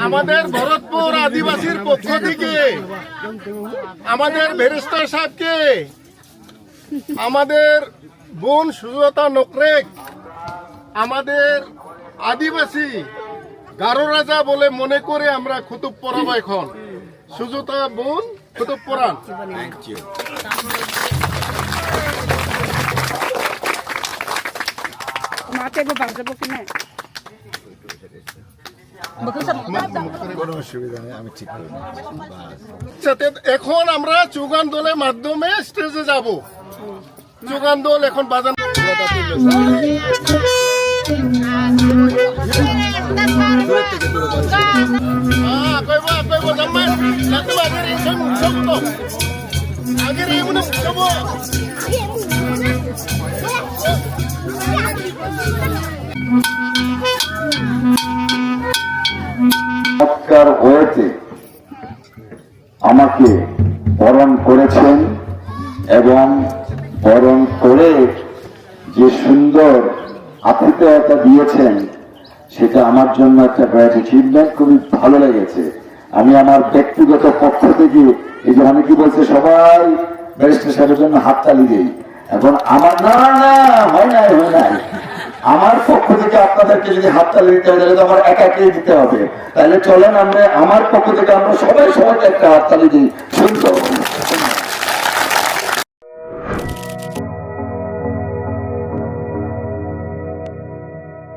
আমাদের ভরতপুর আদিবাসীর পক্ষ থেকে আমাদের ব্যারিস্টার সাহেবকে আমাদের বোন সুজাতা নকরেক আমাদের আদিবাসী গারো রাজা বলে মনে করে আমরা খুতুব পড়াবো এখন। সুজাতা বোন খুতুব পড়ান। এখন আমরা চুগান দলের মাধ্যমে স্টেজে যাব। চুগান দল এখন বাজান হয়েছে আমাকে বরণ করেছেন এবং বরণ করে যে সুন্দর আতিথেয়তা দিয়েছেন সেটা আমার জন্য একটা গ্রেট অ্যাচিভমেন্ট, খুবই ভালো লেগেছে। আমি আমার ব্যক্তিগত পক্ষ থেকে এই যে অনেকে বলছে সবাই ব্যারিস্টার সাহেবের জন্য হাততালি দিই, এখন আমার না হয় নাই আমার পক্ষ থেকে আপনাদেরকে যদি হাততালি দিতে হয় তাহলে তো আমার একাকেই দিতে হবে। তাহলে চলেন আমরা আমার পক্ষ থেকে আমরা সবাইকে একটা হাততালি দিই। সুন্দর